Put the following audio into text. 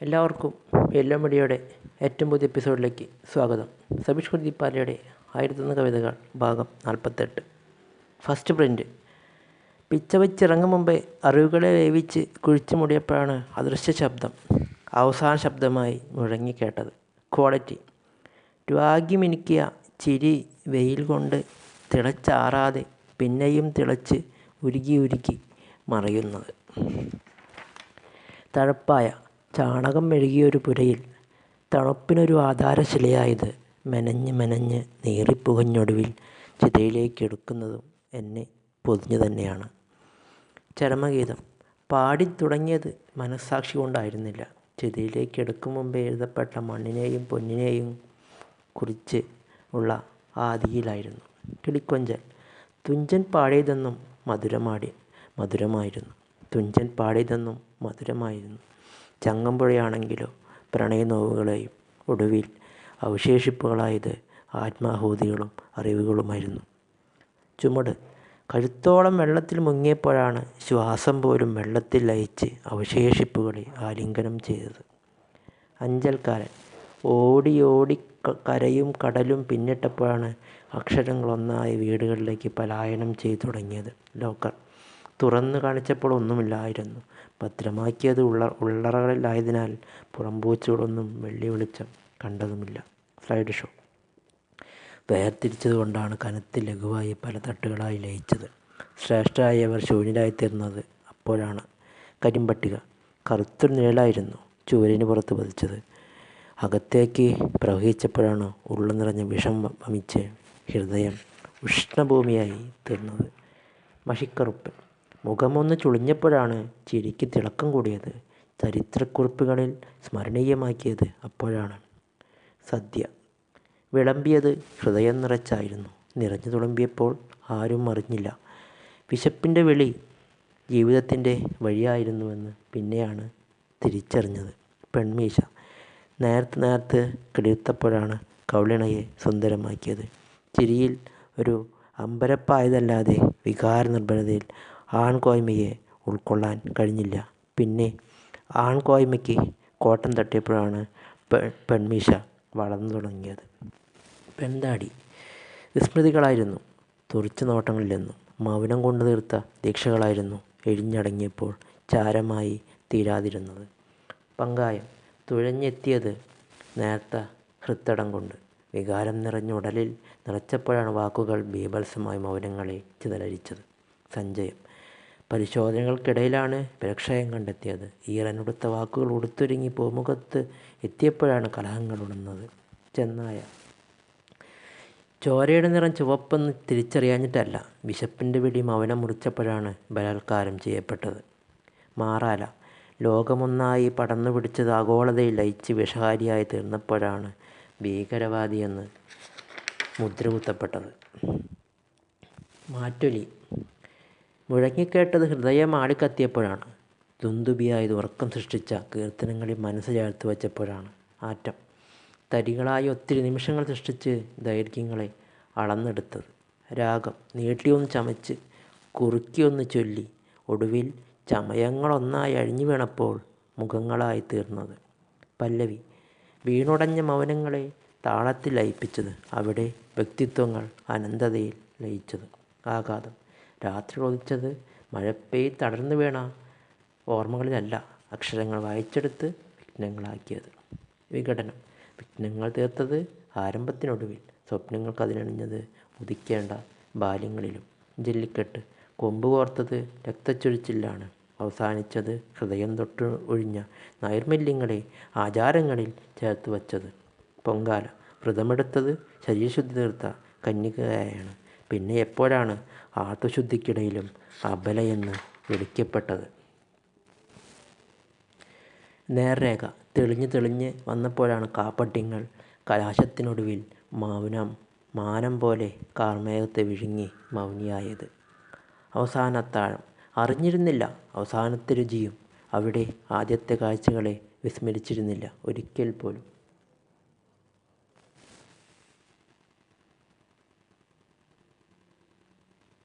എല്ലാവർക്കും യെല്ലോ മീഡിയയുടെ ഏറ്റവും പുതിയ എപ്പിസോഡിലേക്ക് സ്വാഗതം. സബീഷ് കുർദിപ്പാലയുടെ 1001 കവിതകൾ ഭാഗം 48. First print. പിച്ച വെച്ചിറങ്ങും മുമ്പേ അറിവുകളെ വേവിച്ച് കുഴിച്ചു മൂടിയപ്പോഴാണ് അദൃശ്യ ശബ്ദം അവസാന ശബ്ദമായി മുഴങ്ങിക്കേട്ടത്. ക്വാളിറ്റി. രാഗി മിനുക്കിയ ചിരി വെയിൽ കൊണ്ട് തിളച്ചാറാതെ പിന്നെയും തിളച്ച് ഉരുകി മറയുന്നത്. തഴപ്പായ ചാണകം മെഴുകിയൊരു പുരയിൽ തണുപ്പിനൊരു ആധാരശിലയായത് മെനഞ്ഞ് നീറിപ്പുകഞ്ഞൊടുവിൽ ചിതയിലേക്കെടുക്കുന്നതും എന്നെ പൊതിഞ്ഞു തന്നെയാണ്. ചരമഗീതം. പാടിത്തുടങ്ങിയത് മനസ്സാക്ഷി കൊണ്ടായിരുന്നില്ല, ചിതയിലേക്കെടുക്കും മുമ്പേ എഴുതപ്പെട്ട മണ്ണിനെയും പൊന്നിനെയും കുറിച്ച് ഉള്ള ആദിയിലായിരുന്നു. കിളിക്കൊഞ്ചൽ. തുഞ്ചൻ പാടിയതെന്നും മധുരമായിരുന്നു. തുഞ്ചൻ പാടിയതെന്നും മധുരമായിരുന്നു. ചങ്ങമ്പുഴയാണെങ്കിലോ പ്രണയനോവുകളെയും ഒടുവിൽ അവശേഷിപ്പുകളായത് ആത്മാഹൂതികളും അറിവുകളുമായിരുന്നു. ചുമട്. കഴുത്തോളം വെള്ളത്തിൽ മുങ്ങിയപ്പോഴാണ് ശ്വാസം പോലും വെള്ളത്തിൽ ലയിച്ച് അവശേഷിപ്പുകളെ ആലിംഗനം ചെയ്തത്. അഞ്ചൽക്കാരൻ. ഓടി കരയും കടലും പിന്നിട്ടപ്പോഴാണ് അക്ഷരങ്ങളൊന്നായ വീടുകളിലേക്ക് പലായനം ചെയ്തു തുടങ്ങിയത്. ലോക്കർ. തുറന്നു കാണിച്ചപ്പോൾ ഒന്നുമില്ലായിരുന്നു. ഭദ്രമാക്കിയത് ഉള്ളറകളിലായതിനാൽ പുറംപൂച്ചുകളൊന്നും വെള്ളി വെളിച്ചം കണ്ടതുമില്ല. Slide show. വേർതിരിച്ചതുകൊണ്ടാണ് കനത്ത് ലഘുവായി പല തട്ടുകളായി ലയിച്ചത്. ശ്രേഷ്ഠരായവർ ശൂന്യരായിത്തീർന്നത് അപ്പോഴാണ്. കരിമ്പട്ടിക. കറുത്തൊരു നിഴലായിരുന്നു ചുവരിന് പുറത്ത് പതിച്ചത്. അകത്തേക്ക് പ്രവഹിച്ചപ്പോഴാണ് ഉള്ളു നിറഞ്ഞ വിഷം വമിച്ച് ഹൃദയം ഉഷ്ണഭൂമിയായി തീർന്നത്. മഷിക്കറുപ്പൻ. മുഖമൊന്ന് ചുളിഞ്ഞപ്പോഴാണ് ചിരിക്ക് തിളക്കം കൂടിയത്. ചരിത്രക്കുറിപ്പുകളിൽ സ്മരണീയമാക്കിയത് അപ്പോഴാണ്. സദ്യ. വിളമ്പിയത് ഹൃദയം നിറച്ചായിരുന്നു. നിറഞ്ഞു തുളുമ്പിയപ്പോൾ ആരും അറിഞ്ഞില്ല. വിശപ്പിൻ്റെ വിളി ജീവിതത്തിൻ്റെ വഴിയായിരുന്നുവെന്ന് പിന്നെയാണ് തിരിച്ചറിഞ്ഞത്. പെൺമീശ. നേർത്ത് കിളിർത്തപ്പോഴാണ് കവിളിണയെ സുന്ദരമാക്കിയത്. ചിരിയിൽ ഒരു അമ്പരപ്പായതല്ലാതെ വികാരനിർഭരതയിൽ ആൺകോയ്മയെ ഉൾക്കൊള്ളാൻ കഴിഞ്ഞില്ല. പിന്നെ ആൺകോയ്മയ്ക്ക് കോട്ടം തട്ടിയപ്പോഴാണ് പെൺമീശ വളർന്നു തുടങ്ങിയത്. പെൺതാടി. വിസ്മൃതികളായിരുന്നു തുറിച്ച നോട്ടങ്ങളിലെന്നും മൗനം കൊണ്ട് തീർത്ത ദീക്ഷകളായിരുന്നു എഴിഞ്ഞടങ്ങിയപ്പോൾ ചാരമായി തീരാതിരുന്നത്. പങ്കായം. തുഴഞ്ഞെത്തിയത് നേർത്ത ഹൃത്തടം കൊണ്ട് വികാരം നിറഞ്ഞ ഉടലിൽ നിറച്ചപ്പോഴാണ് വാക്കുകൾ ബീഭത്സമായ മൗനങ്ങളെ ചിതലരിച്ചത്. സഞ്ചയം. പരിശോധനകൾക്കിടയിലാണ് ബലക്ഷയം കണ്ടെത്തിയത്. ഈറനുടുത്ത വാക്കുകൾ ഉടുത്തൊരുങ്ങി പൂമുഖത്ത് എത്തിയപ്പോഴാണ് കലഹങ്ങൾ ഉണർന്നത്. ചെന്നായ. ചോരയുടെ നിറം ചുവപ്പെന്ന് തിരിച്ചറിയാഞ്ഞിട്ടല്ല, വിശപ്പിൻ്റെ പിടി മൗനം മുറിച്ചപ്പോഴാണ് ബലാത്കാരം ചെയ്യപ്പെട്ടത്. മാറാല. ലോകമൊന്നായി പടർന്നു പിടിച്ചത് ആഗോളതയിൽ ലയിച്ച് വിഷഹാരിയായി തീർന്നപ്പോഴാണ് ഭീകരവാദിയെന്ന് മുദ്രകുത്തപ്പെട്ടത്. മാറ്റൊലി. മുഴങ്ങിക്കേട്ടത് ഹൃദയം ആളിക്കത്തിയപ്പോഴാണ്. ദുന്ദുഭിയായത് ഉറക്കം സൃഷ്ടിച്ച കീർത്തനങ്ങളിൽ മനസ്സ് ചേർത്ത് വച്ചപ്പോഴാണ്. ആറ്റം. തരികളായി ഒത്തിരി നിമിഷങ്ങൾ സൃഷ്ടിച്ച് ദൈർഘ്യങ്ങളെ അളന്നെടുത്തത്. രാഗം. നീട്ടിയൊന്ന് ചമച്ച് കുറുക്കിയൊന്ന് ചൊല്ലി ഒടുവിൽ ചമയങ്ങളൊന്നായി അഴിഞ്ഞു വീണപ്പോൾ മുഖങ്ങളായി തീർന്നത്. പല്ലവി. വീണുടഞ്ഞ മൗനങ്ങളെ താളത്തിൽ ലയിപ്പിച്ചത്. അവിടെ വ്യക്തിത്വങ്ങൾ അനന്തതയിൽ ലയിച്ചത്. ആഘാതം. രാത്രി ഒളിച്ചത് മഴപ്പെയ്ത് തടർന്നു വീണ ഓർമ്മകളിലല്ല, അക്ഷരങ്ങൾ വായിച്ചെടുത്ത് വിഘ്നങ്ങളാക്കിയത്. വിഘടനം. വിഘ്നങ്ങൾ തീർത്തത് ആരംഭത്തിനൊടുവിൽ, സ്വപ്നങ്ങൾക്ക് അതിനണിഞ്ഞത് ഉദിക്കേണ്ട ബാല്യങ്ങളിലും. ജല്ലിക്കെട്ട്. കൊമ്പ് കോർത്തത് രക്തച്ചൊരിച്ചിലാണ്, അവസാനിച്ചത് ഹൃദയം തൊട്ട് ഒഴിഞ്ഞ നൈർമല്യങ്ങളെ ആചാരങ്ങളിൽ ചേർത്ത് വച്ചത്. പൊങ്കാല. വ്രതമെടുത്തത് ശരീരശുദ്ധി തീർത്ത കന്യകയായാണ്. പിന്നെ എപ്പോഴാണ് ആത്മശുദ്ധിക്കിടയിലും അബലയെന്ന് വിളിക്കപ്പെട്ടത്. നേർരേഖ. തെളിഞ്ഞ് വന്നപ്പോഴാണ് കാപട്യങ്ങൾ കലാശത്തിനൊടുവിൽ മാനം പോലെ കാർമേഘത്തെ വിഴുങ്ങി മൗനിയായത്. അവസാനത്താഴം. അറിഞ്ഞിരുന്നില്ല അവസാനത്തെ രുചിയും. അവിടെ ആദ്യത്തെ കാഴ്ചകളെ വിസ്മരിച്ചിരുന്നില്ല ഒരിക്കൽ പോലും.